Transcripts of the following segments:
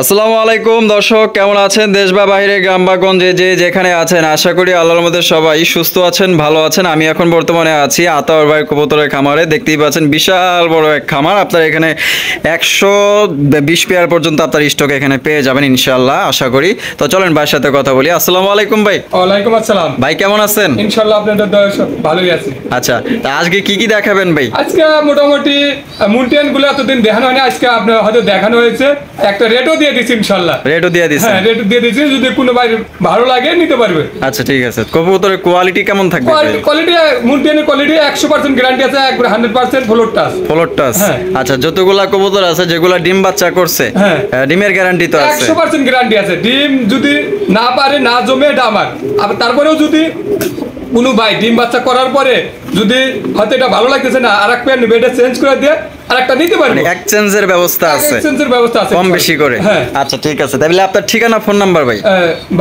আসসালামু আলাইকুম দর্শক, কেমন আছেন? দেশ বা বাইরে, গ্রাম বা গঞ্জে যে যেখানে আছেন, আশা করি আল্লাহর মধ্যে সবাই সুস্থ আছেন, ভালো আছেন। আমি এখন বর্তমানে আছি আতাউর ভাই কবুতরের খামারে। দেখতেই পাচ্ছেন বিশাল বড় এক খামার। আপনার এখানে 120 পেয়ার পর্যন্ত আপনার স্টক এখানে পেয়ে যাবেন ইনশাআল্লাহ, আশা করি। তো চলেন ভাইয়ের সাথে কথা বলি। আসসালামু আলাইকুম ভাই। ওয়ালাইকুম আসসালাম ভাই কেমন আছেন? ইনশাআল্লাহ আপনাদের দয়া ভালোই আছি। আচ্ছা, তা আজকে কি কি দেখাবেন ভাই? আজকে মোটামুটি মুন্টিয়ান গুলো এতদিন দেখানো হয়নি, আজকে আপনার হয়তো দেখানো হয়েছে। একটা রেটও দিয়ে দিচ্ছি ইনশাআল্লাহ। রেটও দিয়ে দিচ্ছেন? হ্যাঁ, রেট দিয়ে দিচ্ছি, যদি কোনো ভাই ভালো লাগে নিতে পারবে। আচ্ছা ঠিক আছে। কবুতরের কোয়ালিটি কেমন থাকবে? কোয়ালিটি মুন্টিয়ানের কোয়ালিটি 100% গ্যারান্টি আছে, একবার 100% ফ্লোর টাচ। Floor touch. আচ্ছা, যতগুলা কবুতর আছে যেগুলা ডিম বাচ্চা করছে, ডিমের গ্যারান্টি তো আছে? 100% গ্যারান্টি আছে। ডিম যদি না পারে, না জমে, এটা আমার। আবার তারপরেও যদি কোনো ভাই ডিম বাচ্চা করার পরে যদি হয়তো এটা ভালো লাগতেছে না, আর এক পেয়ার নেবে, এটা চেঞ্জ করে দিয়ে আরেকটা নিতে পারবে। এক্সচেঞ্জের ব্যবস্থা আছে? এক্সচেঞ্জের ব্যবস্থা আছে কম বেশি করে। আচ্ছা ঠিক আছে। তাহলে আপনার ঠিকানা, ফোন নাম্বার ভাই?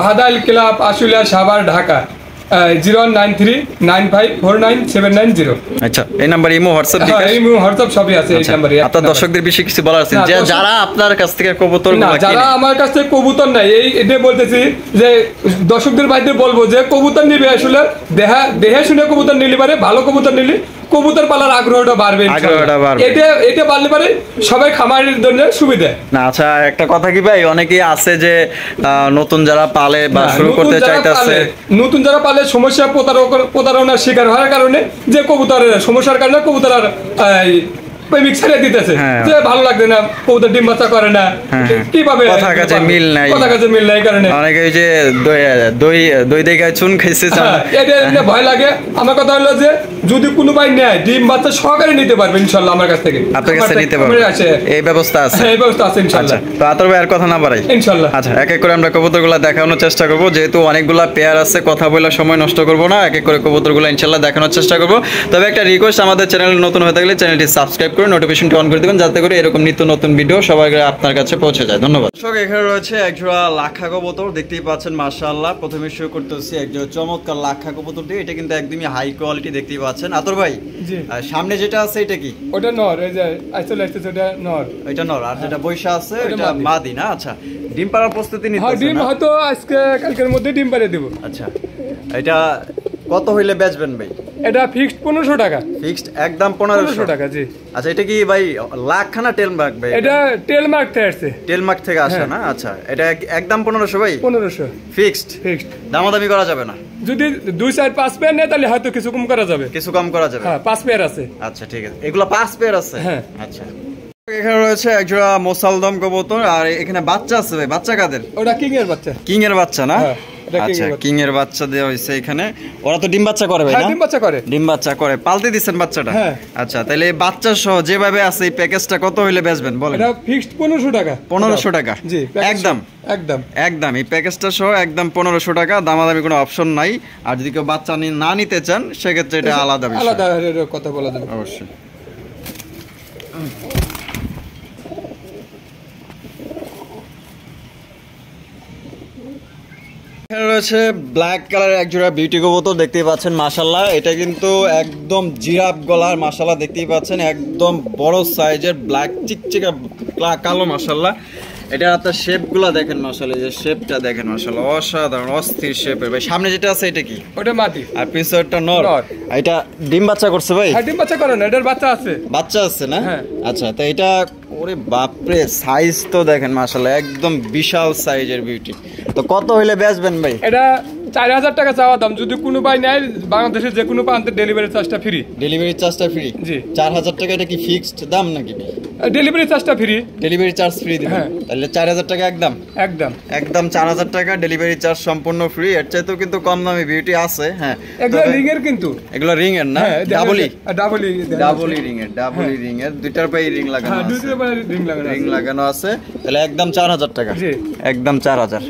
ভাদাইল ক্লাব, আশুলিয়া, সাভার, ঢাকা 019395497990। আচ্ছা, এই নাম্বার ইমো হোয়াটসঅ্যাপ দিকে? হ্যাঁ, ইমো হোয়াটসঅ্যাপ সবই আছে এই নম্বরে। আপনার দর্শকদের বেশি কিছু বলার আছে যে যারা আপনার কাছ থেকে কবুতর না, যারা আমার কাছ থেকে কবুতর নাই, এই এটা বলতেছি যে দর্শকদের ভাইদের বলবো যে কবুতর নিবে আসলে দেহে শুনে কবুতর নিলে পারে, ভালো কবুতর নিলে কবুতর পালার আগ্রহটা বাড়বে। এটা বাড়লে পারে সবাই খামারের জন্য সুবিধা। না আচ্ছা, একটা কথা কি ভাই, অনেকেই আছে যে নতুন যারা পালে বা শুরু করতে চাইতেছে, নতুন যারা পালে সমস্যা প্রতারণার শিকার হওয়ার কারণে, যে কবুতরের সমস্যার কারণে কবুতর আর প্রেমিক ছেড়ে দিতেছে, যে ভালো লাগছে না, কবুতর ডিম বাচ্চা করে না, কিভাবে কথা কাছে মিল নাই, কারণে অনেকে ওই যে দই দেখায় চুন খাইছে, এটা ভয় লাগে। আমার কথা হলো যে যদি কোনো ভাই নেয়, ডিম বাচ্চা সহকারে নিতে পারবে ইনশাআল্লাহ আমার কাছ থেকে। আপনার কাছে নিতে পারবে, এই ব্যবস্থা আছে? এই ব্যবস্থা আছে ইনশাআল্লাহ। তো আতর ভাই আর কথা না বাড়াই, ইনশাআল্লাহ। আচ্ছা, এক এক করে আমরা কবুতরগুলো দেখানোর চেষ্টা করব, যেহেতু অনেকগুলা পেয়ার আছে, কথা বলে সময় নষ্ট করব না, এক এক করে কবুতরগুলো ইনশাআল্লাহ দেখানোর চেষ্টা করব। তবে একটা রিকোয়েস্ট, আমাদের চ্যানেল নতুন হয়ে থাকলে চ্যানেলটি সাবস্ক্রাইব করে নোটিফিকেশনটি অন করে দিবেন, যাতে করে এরকম নিত্য নতুন ভিডিও সবার আগে আপনার কাছে পৌঁছে যায়। ধন্যবাদ। দর্শক, এখানে রয়েছে একজোড়া লাক্ষা কবুতর, দেখতেই পাচ্ছেন মাশাআল্লাহ। প্রথমে শুরু করতেছি একজোড়া চমৎকার লাক্ষা কবুতর দিয়ে। এটা কিন্তু একদমই হাই কোয়ালিটি, দেখতেই পাচ্ছেন। আতর ভাই, সামনে যেটা আছে এটা কি? ওটা নর, এই যে আসলে আসছে ওটা নর। এটা নর, আর যেটা বৈশা আছে এটা মাদি না? আচ্ছা, ডিম পাড়ার প্রস্তুতি নিতেছেন? হ্যাঁ, ডিম হয়তো আজকে কালকের মধ্যে ডিম পাড়ে দেব। আচ্ছা, এটা কত হইলে বেচবেন ভাই? এটা ফিক্সড 1500 টাকা। ফিক্সড একদম 1500 টাকা? জি। আচ্ছা, এটা কি ভাই লাক্ষা না টেলমার্ক ভাই? এটা টেলমার্ক থেকে আসছে। টেলমার্ক থেকে আসে না? আচ্ছা, এটা একদম 1500 ভাই? 1500 ফিক্সড। দামাদামি করা যাবে না? যদি 2-4-5 পেয়ার নেয় তাহলে হয়তো কিছু কম করা যাবে। কিছু কম করা যাবে? হ্যাঁ, 5 পেয়ার আছে। আচ্ছা ঠিক আছে, এগুলো 5 পেয়ার আছে? হ্যাঁ। আচ্ছা, এখানে রয়েছে একজোড়া মোসালদম কবুতর, আর এখানে বাচ্চা আছে ভাই। বাচ্চা কাদের? ওটা কিং এর বাচ্চা। কিং এর বাচ্চা না? আচ্ছা, কিং এর বাচ্চা দেওয়া হয়েছে এখানে। ওরা তো ডিম বাচ্চা করে ভাই না? ডিম বাচ্চা করে। ডিম বাচ্চা করে, পালতে দিচ্ছেন বাচ্চাটা? আচ্ছা, তাহলে এই বাচ্চা সহ যেভাবে আছে এই প্যাকেজটা কত হইলে বেচবেন বলেন? এটা ফিক্সড 1500 টাকা। 1500 টাকা? জি, একদম একদম একদম এই প্যাকেজটা সহ একদম 1500 টাকা, দামাদামি কোনো অপশন নাই। আর যদি কেউ বাচ্চা না নিতে চান সেক্ষেত্রে এটা আলাদা বিষয়, আলাদা কথা বলা যাবে অবশ্যই। এখানে রয়েছে ব্ল্যাক কালারের একজোড়া বিউটি কবুতর, দেখতেই পাচ্ছেন মাশাআল্লাহ। এটা কিন্তু একদম জিরাফ গলার, মাশাআল্লাহ দেখতেই পাচ্ছেন, একদম বড় সাইজের ব্ল্যাক চিকচিকা কালো মাশাআল্লাহ। এটা আপনার শেপগুলো দেখেন মাশাআল্লাহ, যে শেপটা দেখেন মাশাআল্লাহ, অসাধারণ অস্থির শেপের ভাই। সামনে যেটা আছে এটা কি? ওটা মাদি, আর পিছনেরটা নর। এটা ডিম বাচ্চা করছে ভাই? হ্যাঁ, ডিম বাচ্চা করে না, এটার বাচ্চা আছে। বাচ্চা আছে না? আচ্ছা, তো এটা ওরে বাপরে, সাইজ তো দেখেন মাশাআল্লাহ, একদম বিশাল সাইজের বিউটি। তো কত হইলে বেচবেন ভাই? এটা 4000 টাকা চাওয়া দাম। যদি কোনো ভাই নেয়, বাংলাদেশের যে কোনো প্রান্তে ডেলিভারি চার্জটা ফ্রি। ডেলিভারি চার্জটা ফ্রি? জি। 4000 টাকা এটা কি ফিক্সড দাম নাকি ভাই? ডেলিভারি চার্জটা ফ্রি। ডেলিভারি চার্জ ফ্রি দিবেন? তাহলে 4000 টাকা একদম? একদম একদম 4000 টাকা, ডেলিভারি চার্জ সম্পূর্ণ ফ্রি। এর চাইতেও কিন্তু কম দামে বিউটি আছে। হ্যাঁ, এগুলো রিং এর, কিন্তু এগুলো রিং এর না? ডাবলি রিং এর, ডাবলি রিং এর, দুইটার পায়ে রিং লাগানো আছে। দুইটার পায়ে রিং লাগানো আছে। তাহলে একদম 4000 টাকা? জি, একদম 4000।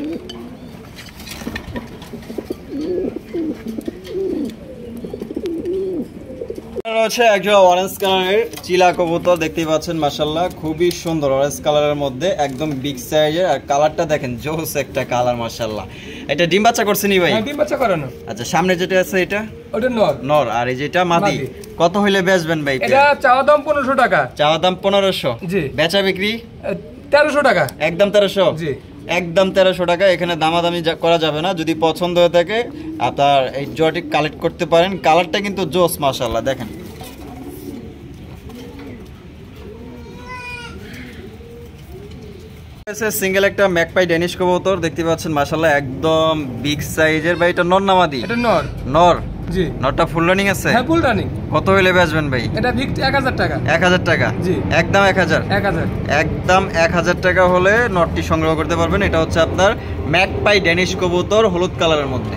রয়েছে একজন অরেঞ্জ কালারের চিলা কবুতর, দেখতেই পাচ্ছেন মাশাআল্লাহ, খুবই সুন্দর অরেঞ্জ কালারের মধ্যে, একদম বিগ সাইজের। আর কালারটা দেখেন, জোস একটা কালার মাশাআল্লাহ। এটা ডিম বাচ্চা করছে নি ভাই? হ্যাঁ, ডিম বাচ্চা করানো। আচ্ছা, সামনে যেটা আছে এটা? ওটা নর। নর, আর এই যেটা মাদি। কত হইলে বেচবেন ভাই? এটা চাওয়া দাম 1500 টাকা। চাওয়া দাম 1500? জি। বেচা বিক্রি 1300 টাকা একদম 1300। জি একদম 1300 টাকা। এখানে দামাদামি করা যাবে না। যদি পছন্দ হয়ে থাকে আপনার এই জয়টি কালেক্ট করতে পারেন। কালারটা কিন্তু জোস মাশাআল্লাহ, দেখেন। সিঙ্গেল একটা ম্যাকপাই ড্যানিশ কবুতর দেখতে পাচ্ছেন মাশাআল্লাহ, একদম বিগ সাইজের। ভাই এটা নর না মাদি? এটা নর। নর। জি। নরটা ফুল রানিং আছে? হ্যাঁ ফুল রানিং। কত হইলে বেচবেন ভাই? এটা ফিক্সড 1000 টাকা। 1000 টাকা? জি। একদম 1000? 1000। একদম 1000 টাকা হলে নটটি সংগ্রহ করতে পারবেন। এটা হচ্ছে আপনার ম্যাকপাই ড্যানিশ কবুতর, হলুদ কালারের মধ্যে।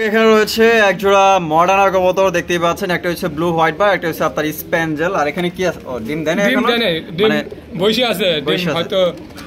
এখানে রয়েছে এক জোড়া মডার্না কবুতর দেখতেই পাচ্ছেন। একটা হচ্ছে ব্লু হোয়াইট বার, একটা হচ্ছে আপনার স্প্যাঞ্জেল। আর এখানে কি আছে? ও ডিম দেয় না ডিম এখনো? দেয় না, ডিম বসে আছে। ডিম হয়তো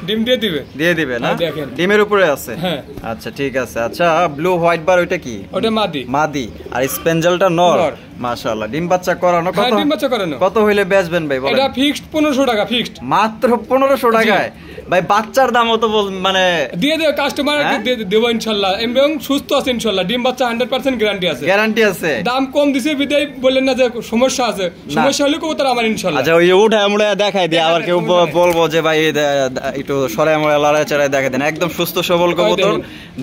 ডিম দিয়ে দিবে। দিয়ে দিবে না? দেখেন ডিমের উপরে আছে। হ্যাঁ। আচ্ছা ঠিক আছে। আচ্ছা ব্লু হোয়াইট বার ওইটা কি? ওটা মাদি। মাদি। আর স্প্যাঞ্জেলটা নর। মাশাআল্লাহ, ডিম বাচ্চা করানো। কত? হ্যাঁ ডিম বাচ্চা করানো। কত হইলে বেচবেন ভাই বলেন? এটা ফিক্সড 1500 টাকা ফিক্সড। মাত্র 1500 টাকায়? ভাই বাচ্চার দামও তো মানে দিয়ে দেব কাস্টমারকে, দেব ইনশাআল্লাহ। এবং সুস্থ আছে ইনশাআল্লাহ। ডিম বাচ্চা 100% গ্যারান্টি আছে। গ্যারান্টি আছে? দাম কম দিছে বিদায় বললেন না যে সমস্যা আছে। সমস্যা হলে কবুতর আমার ইনশাআল্লাহ। আচ্ছা ওই উঠায় মুড়ে দেখাই দিয়ে আবার কেউ বলবো যে ভাই একটু সরায় মুড়ে লড়াই চড়াই দেখাই দেন। একদম সুস্থ সবল কবুতর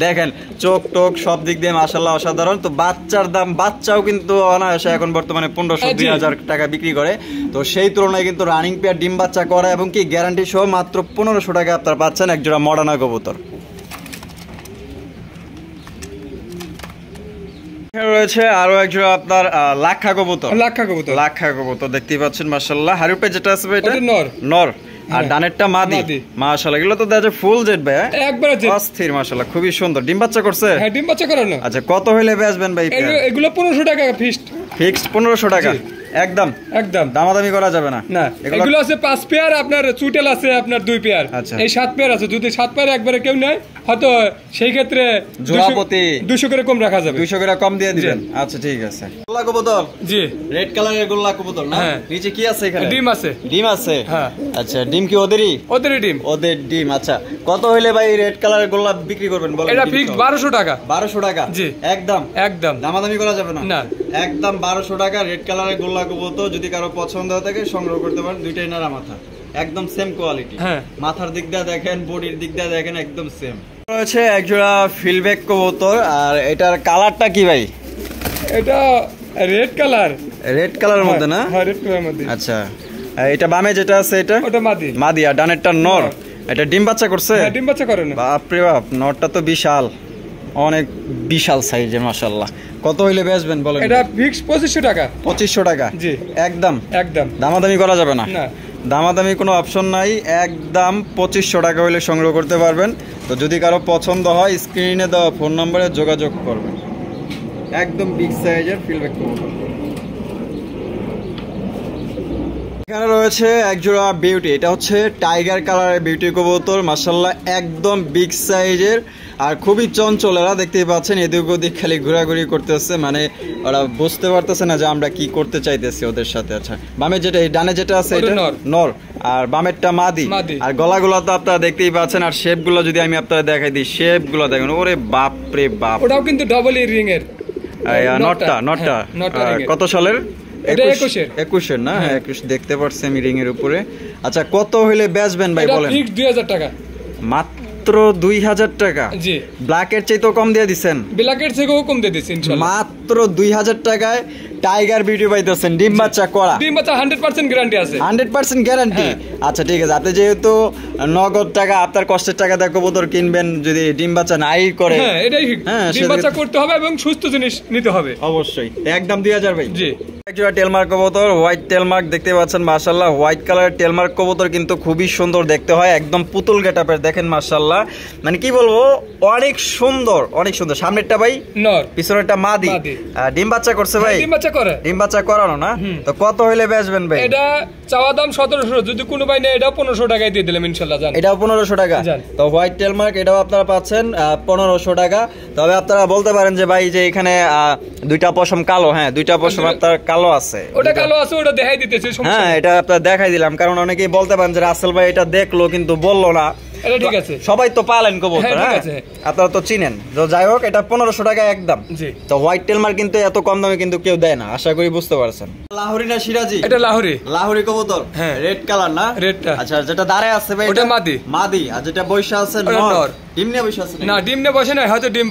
দেখেন, চোখ টোক সব দিক দিয়ে মাশাআল্লাহ অসাধারণ। তো বাচ্চার দাম, বাচ্চাও কিন্তু অনায়াসে এখন বর্তমানে 1500-2000 টাকা বিক্রি করে। তো সেই তুলনায় কিন্তু রানিং পেয়ার ডিম বাচ্চা করা এবং কি গ্যারান্টি সহ মাত্র 1500 টাকা আপনারা পাচ্ছেন এক জোড়া মডার্না কবুতর। রয়েছে আরো এক জোড়া আপনার লাক্ষা কবুতর। লাক্ষা কবুতর। লাক্ষা কবুতর দেখতেই পাচ্ছেন মাশাআল্লাহ। হারুপে যেটা আছে এটা নর। নর। আর ডানেরটা মাদি। মাশাআল্লাহ, এগুলো তো দেখা ফুল জেড ভাই। একবারে জেড। অস্থির মাশাআল্লাহ, খুবই সুন্দর। ডিম বাচ্চা করছে? হ্যাঁ ডিম বাচ্চা করানো। আচ্ছা কত হইলে বেচবেন ভাই? এগুলো 1500 টাকা ফিক্সড। ফিক্সড 1500 টাকা? একদম একদম দামাদামি করা যাবে না? না। এগুলো আছে 5 পেয়ার, আপনার চুটেল আছে আপনার 2 পেয়ার। এই 7 পেয়ার আছে। যদি 7 পেয়ার একবারে কেউ নেয় হয়তো সেই ক্ষেত্রে জোড়াপতি 200 করে কম রাখা যাবে। 200 করে কম দিয়ে দিবেন। আচ্ছা ঠিক আছে। গোল্লা কবুতর? জি। রেড কালারের গোল্লা কবুতর না? নিচে কি আছে এখানে? ডিম আছে। ডিম আছে? হ্যাঁ। আচ্ছা ডিম কি ওদেরই? ওদেরই ডিম। ওদের ডিম। আচ্ছা কত হইলে ভাই রেড কালারের গোল্লা বিক্রি করবেন বলেন? এটা ফিক্সড 1200 টাকা। 1200 টাকা? জি। একদম একদম দামাদামি করা যাবে না? না। একদম 1200 টাকা রেড কালারের গোল্লা কবুতর। যদি কারো পছন্দ হয় থাকে সংগ্রহ করতে পারেন। দুইটাই নারা মাথা, একদম সেম কোয়ালিটি। হ্যাঁ। মাথার দিক দিয়ে দেখেন, বডির দিক দিয়ে দেখেন, একদম সেম। রয়েছে একজোড়া ফিলব্যাক কবুতর। আর এটার কালারটা কি ভাই? এটা রেড কালার। রেড কালারের মধ্যে না? হ্যাঁ রেড কালারের মধ্যে। আচ্ছা এটা বামে যেটা আছে এটা? ওটা মাদি। মাদি। আর ডানেরটা নর। এটা ডিম বাচ্চা করছে? হ্যাঁ ডিম বাচ্চা করে না। বাপ রে বাপ, নরটা তো বিশাল, অনেক বিশাল সাইজের মাশাআল্লাহ। কত হইলে বেচবেন বলেন? এটা ফিক্সড 2500 টাকা। 2500 টাকা? জি। একদম? একদম দামাদামি করা যাবে না? না। দামাদামি কোনো অপশন নাই। একদম 2500 টাকা হইলে সংগ্রহ করতে পারবেন। তো যদি কারো পছন্দ হয় স্ক্রিনে দেওয়া ফোন নম্বরে যোগাযোগ করবেন। একদম বিগ সাইজের ফিলব্যাক কবুতর। এখানে রয়েছে একজোড়া বিউটি। এটা হচ্ছে টাইগার কালারের বিউটি কবুতর মাশাআল্লাহ, একদম বিগ সাইজের আর খুবই চঞ্চল। এরা দেখতেই পাচ্ছেন এদিক ওদিক খালি ঘোরাঘুরি করতেছে, মানে ওরা বুঝতে পারতেছে না যে আমরা কি করতে চাইতেছি ওদের সাথে। আচ্ছা বামে যেটা, এই ডানে যেটা আছে এটা নর, আর বামেরটা মাদি। আর গলাগুলো তো আপনারা দেখতেই পাচ্ছেন। আর শেপ গুলো যদি আমি আপনারা দেখাই দিই, শেপ গুলো দেখেন, ওরে বাপ রে বাপ। ওটাও কিন্তু ডাবল রিং এর। নটটা কত সালের? 21 না? 21 দেখতে পাচ্ছি আমি রিং এর উপরে। আচ্ছা কত হইলে বেচবেন ভাই বলেন? 2000 টাকা। মাত্র 2000 টাকা? জি। ব্ল্যাকের চাইতেও কম দিয়ে দিবেন? ব্ল্যাকের থেকেও কম দিয়ে দিচ্ছি ইনশাআল্লাহ। মাত্র 2000 টাকায় টাইগার বিউটি পাইতেছেন, ডিম বাচ্চা করা। ডিম বাচ্চা 100% গ্যারান্টি আছে। 100% গ্যারান্টি? আচ্ছা ঠিক আছে। আপনি যেহেতু নগদ টাকা, আপনার কষ্টের টাকা দিয়ে কবুতর কিনবেন, যদি ডিম বাচ্চা নাই করে, হ্যাঁ এটাই ঠিক। ডিম বাচ্চা করতে হবে এবং সুস্থ জিনিস নিতে হবে অবশ্যই। একদম 2000 ভাই? জি। একজোড়া টেলমার্ক কবুতর, হোয়াইট টেলমার্ক দেখতে পাচ্ছেন মাশাআল্লাহ। হোয়াইট কালারের টেলমার্ক কবুতর কিন্তু খুবই সুন্দর দেখতে হয়, একদম পুতুল গেটআপের দেখেন মাশাআল্লাহ। মানে কি বলবো, অনেক সুন্দর, অনেক সুন্দর। সামনেরটা ভাই নর, পিছনেরটা মাদি। ডিম বাচ্চা করছে ভাই? ডিম বাচ্চা করে। ডিম বাচ্চা করানো না? তো কত হইলে বেচবেন ভাই? এটা চাওয়া দাম 1700, যদি কোনো ভাই নেয় এটা 1500 টাকায় দিয়ে দিলাম ইনশাআল্লাহ। জান এটাও 1500 টাকা? তো হোয়াইট টেলমার্ক এটাও আপনারা পাচ্ছেন 1500 টাকা। তবে আপনারা বলতে পারেন যে ভাই যে এখানে দুইটা পশম কালো, হ্যাঁ দুইটা পশম আপনার কালো আছে। ওটা কালো আছে, ওটা দেখাই দিতেছি। হ্যাঁ এটা আপনারা দেখাই দিলাম, কারণ অনেকেই বলতে পারেন যে রাসেল ভাই এটা দেখলো কিন্তু বললো না। এটা ঠিক আছে। সবাই তো পালেন কবুতর, হ্যাঁ, ঠিক হ্যাঁ আছে। আপনারা তো চিনেন। তো যাই হোক, এটা 1500 টাকা একদম। জি। তো হোয়াইট টেল মার্ক কিন্তু এত কম দামে কিন্তু কেউ দেয় না, আশা করি বুঝতে পারছেন। লাহোরি না সিরাজি? এটা লাহোরি। লাহোরি কবুতর, হ্যাঁ। রেড কালার না? রেডটা। আচ্ছা, যেটা দাঁড়ায় আছে ভাই ওটা মাদি। মাদি। আর যেটা বৈশা আছে ওটা নর। নর। ডিম নিয়ে বৈশা আছে না, ডিম নিয়ে বসে না, হয়তো ডিম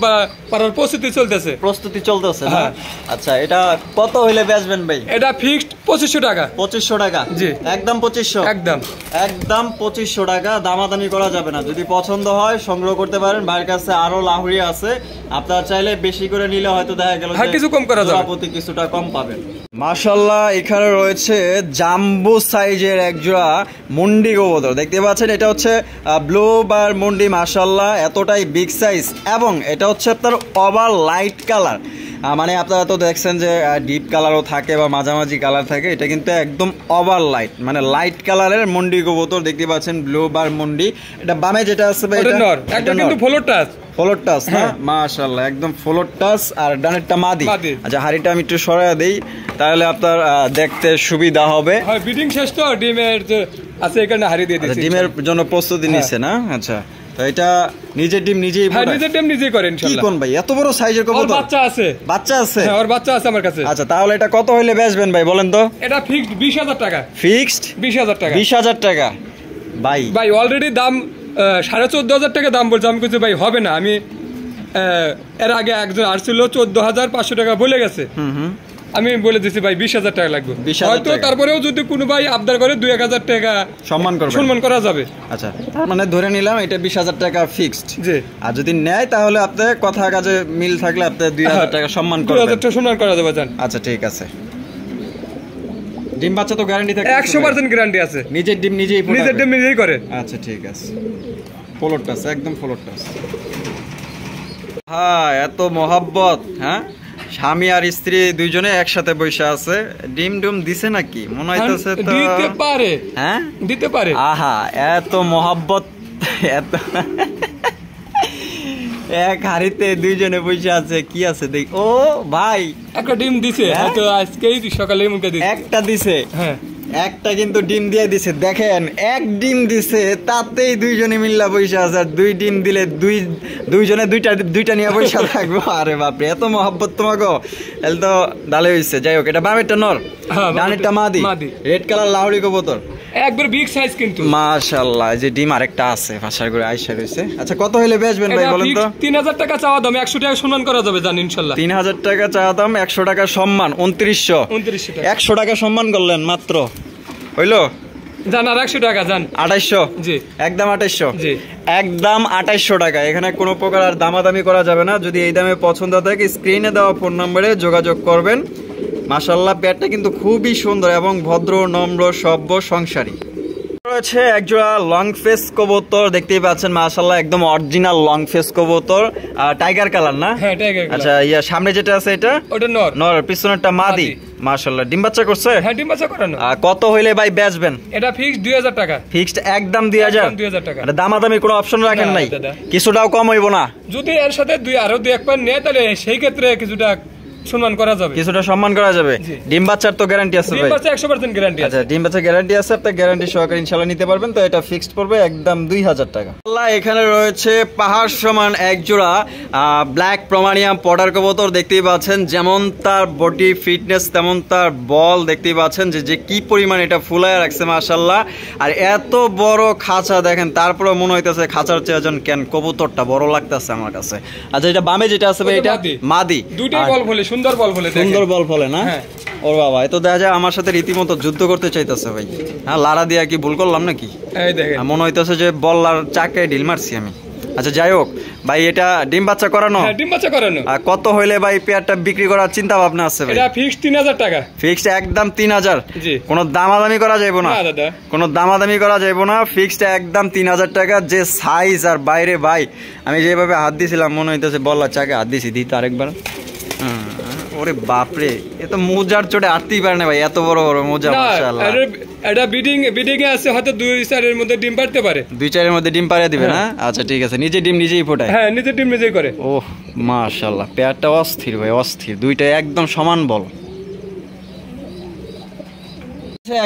পাড়ার প্রস্তুতি চলতেছে। প্রস্তুতি চলতেছে না? হ্যাঁ। আচ্ছা, এটা কত হইলে বেচবেন ভাই? এটা ফিক্সড 2500 টাকা। 2500 টাকা? জি। একদম 2500? একদম। একদম 2500 টাকা, দামাদামি করা যাবে না। যদি পছন্দ হয় সংগ্রহ করতে পারেন, ভাইয়ের কাছে আরো লাহুরি আছে। আপনারা চাইলে বেশি করে নিলে হয়তো দেখা গেল হ্যাঁ, কিছু কম করা যাবে। জোড়াপতি কিছুটা কম পাবেন। মাশাআল্লাহ, এখানে রয়েছে জাম্বো সাইজের এক জোড়া মুন্ডি কবুতর, দেখতে পাচ্ছেন। এটা হচ্ছে ব্লু বার মুন্ডি। মাশাআল্লাহ, এতটাই বিগ সাইজ, এবং এটা হচ্ছে আপনার ওভার লাইট কালার। মানে আপনারা তো দেখছেন যে ডিপ কালারও থাকে বা মাঝামাঝি কালার থাকে, এটা কিন্তু একদম ওভার লাইট, মানে লাইট কালারের মুন্ডি কবুতর দেখতে পাচ্ছেন, ব্লু বার মুন্ডি। এটা বামে যেটা আছে ভাই, এটা নর, একদম কিন্তু ফ্লোর টাচ। ফ্লোর টাচ না? মাশাআল্লাহ, একদম ফ্লোর টাচ। আর ডানেরটা মাদি। আচ্ছা, হাড়িটা আমি একটু সরায় দেই, তাহলে আপনার দেখতে সুবিধা হবে। হয় বিডিং শেষ তো, ডিমের যে আছে এখানে হাড়ি দিয়ে দিয়েছি। ডিমের জন্য প্রস্তুতি নিচ্ছে না? আচ্ছা, তো এটা নিজের ডিম নিজেই হ্যাঁ, ফোটায়? নিজের ডিম নিজেই করে ইনশাআল্লাহ। কি কোন ভাই, এত বড় সাইজের ওর কবুতর? বাচ্চা আছে। বাচ্চা আছে? হ্যাঁ, ওর বাচ্চা আছে আমার কাছে। আচ্ছা, তাহলে এটা কত হইলে বেচবেন ভাই বলেন তো? এটা ফিক্সড 20000 টাকা। ফিক্সড 20000 টাকা। 20000 টাকা ভাই? ভাই অলরেডি দাম 14,500 টাকা দাম বলছে। আমি কিছু ভাই হবে না, আমি এর আগে একজন আসছিল 14,500 টাকা বলে গেছে। আমি বলে দিছি ভাই 20,000 টাকা লাগবে। 20,000 হয়তো টাকা। তারপরেও যদি কোনো ভাই আবদার করে 2-1000 টাকা সম্মান করা যাবে। আচ্ছা, তার মানে ধরে নিলাম এটা 20,000 টাকা ফিক্সড। জি। আর যদি নেয় তাহলে আপনি কথা কাজে মিল থাকলে আপনি 2000 টাকা সম্মান করবেন। 2000 টাকা সম্মান করা যাবে জান। আচ্ছা, ঠিক আছে। ডিম বাচ্চা তো গ্যারান্টি থাকে? 100% গ্যারান্টি আছে। নিজের ডিম নিজেই ফোটাবে? নিজের ডিম নিজেই করে। আচ্ছা, ঠিক আছে। ফ্লোর টাচ, একদম ফ্লোর টাচ। হ্যাঁ, এত মহাব্বত। হ্যাঁ, স্বামী আর স্ত্রী দুইজনে একসাথে বসে আছে। ডিম ডুম দিছে নাকি মনে হইতেছে তো? দিতে পারে। হ্যাঁ, দিতে পারে। আহা, এত মহাব্বত, এত এক হাড়িতে দুইজনে বসে আছে। কি আছে দেখ। ও ভাই, একটা ডিম দিছে, হয়তো আজকেই সকালে মুখে দিছে। একটা দিছে? হ্যাঁ, একটা কিন্তু ডিম দিয়ে দিছে। দেখেন, এক ডিম দিছে, তাতেই দুইজনে মিল্লা বসে আছে। আর দুই ডিম দিলে দুইজনে দুইটা নিয়ে বসে থাকবো। আরে বাপরে, এত মহব্বত তোমাকে, তাহলে তো ভালো হয়েছে। যাই হোক, এটা বামেরটা নর, ডানেরটা মাদি। রেড কালার লাহোরি কবুতর, একবার বিগ সাইজ কিন্তু। মাশাআল্লাহ, যে ডিম আরেকটা আছে পাশার করে আইসা রয়েছে। আচ্ছা, কত হইলে বেচবেন ভাই বলেন তো? 3000 টাকা চাওয়া দাম, 100 টাকা সম্মান করা যাবে জান ইনশাআল্লাহ। 3000 টাকা চাওয়া দাম, 100 টাকা সম্মান, 2900 টাকা। 100 টাকা সম্মান করলেন মাত্র, হইলো? জান আর 100 টাকা জান। 2800? জি। একদম 2800? জি। একদম 2800 টাকা। এখানে কোনো প্রকার আর দামাদামি করা যাবে না। যদি এই দামে পছন্দ থাকে, স্ক্রিনে দেওয়া ফোন নম্বরে যোগাযোগ করবেন। মাশাআল্লাহ, পেটটা কিন্তু খুবই সুন্দর এবং ভদ্র, নম্র, সভ্য, সংসারী। রয়েছে একজোড়া লং ফেস কবুতর, দেখতেই পাচ্ছেন। মাশাআল্লাহ, একদম অরিজিনাল লং ফেস কবুতর, টাইগার কালার না? হ্যাঁ, টাইগার কালার। আচ্ছা, সামনে যেটা আছে এটা? ওটা নর। নর, পিছনেরটা মাদি। মাশাআল্লাহ, ডিম বাচ্চা করছে? হ্যাঁ, ডিম বাচ্চা করানো। কত হইলে ভাই বেচবেন? এটা ফিক্সড 2000 টাকা। ফিক্সড একদম 2000 টাকা। এটা দামাদামি কোনো অপশন রাখেন নাই? দাদা। কিছুটাও কম হইব না? যদি এর সাথে আরো 2-1 পয়েন্ট নেয়, তাহলে সেই ক্ষেত্রে কিছুটা সম্মান করা যাবে। কিছুটা সম্মান করা যাবে। ডিম বাচ্চার তো গ্যারান্টি আছে ভাই? ডিম বাচ্চা 100% গ্যারান্টি আছে। আচ্ছা, ডিম বাচ্চা গ্যারান্টি আছে, আপনি গ্যারান্টি সহকারে ইনশাআল্লাহ নিতে পারবেন। তো এটা ফিক্সড পড়বে একদম 2000 টাকা। আল্লাহ, এখানে রয়েছে পাহাড় সমান এক জোড়া ব্ল্যাক প্রমানিয়াম পটার কবুতর, দেখতেই পাচ্ছেন। যেমন তার বডি ফিটনেস, তেমন তার বল, দেখতেই পাচ্ছেন যে কি পরিমাণ এটা ফুলায় রাখছে মাশাআল্লাহ। আর এত বড় খাঁচা দেখেন, তারপরে মনে হইতেছে খাঁচার চেয়ে যেন কেন কবুতরটা বড় লাগতেছে আমার কাছে। আচ্ছা, এটা বামে যেটা আছে ভাই, এটা মাদি। দুইটাই বল বলে সুন্দর বল বলে, সুন্দর বল ফলে না? ওর বাবা, এ তো দেখা যায় আমার সাথে রীতিমতো যুদ্ধ করতে চাইতেছে ভাই। হ্যাঁ, লাড়া দিয়া কি ভুল করলাম নাকি? এই দেখেন, মনে হইতেছে যে বল আর চাকে ডিল মারছি আমি। আচ্ছা, যাই হোক ভাই, এটা ডিম বাচ্চা করানো? হ্যাঁ, ডিম বাচ্চা করানো। আর কত হইলে ভাই পেয়ারটা বিক্রি করার চিন্তা ভাবনা আছে ভাই? এটা ফিক্সড 3000 টাকা। ফিক্সড একদম 3000? জি। কোনো দামাদামি করা যাইবো না? না দাদা, কোনো দামাদামি করা যাইবো না। ফিক্সড একদম 3000 টাকা। যে সাইজ আর বাইরে ভাই, আমি যেভাবে হাত দিছিলাম মনে হইতেছে বল আর চাকে হাত দিছি। দিতে আরেকবার। ওরে বাপরে, এ তো মোজার চোটে আটতেই পারে না ভাই, এত বড় বড় মোজা। মাশাআল্লাহ, এটা বিডিং এ আছে, হয়তো 2-4 এর মধ্যে ডিম পারতে পারে। 2-4 এর মধ্যে ডিম পাড়িয়ে দিবে না? আচ্ছা, ঠিক আছে। নিজে ডিম নিজেই ফোটায়? হ্যাঁ, নিজে ডিম নিজেই করে। ওহ মাশাআল্লাহ, পেয়ারটা অস্থির ভাই, অস্থির। দুইটা একদম সমান বল।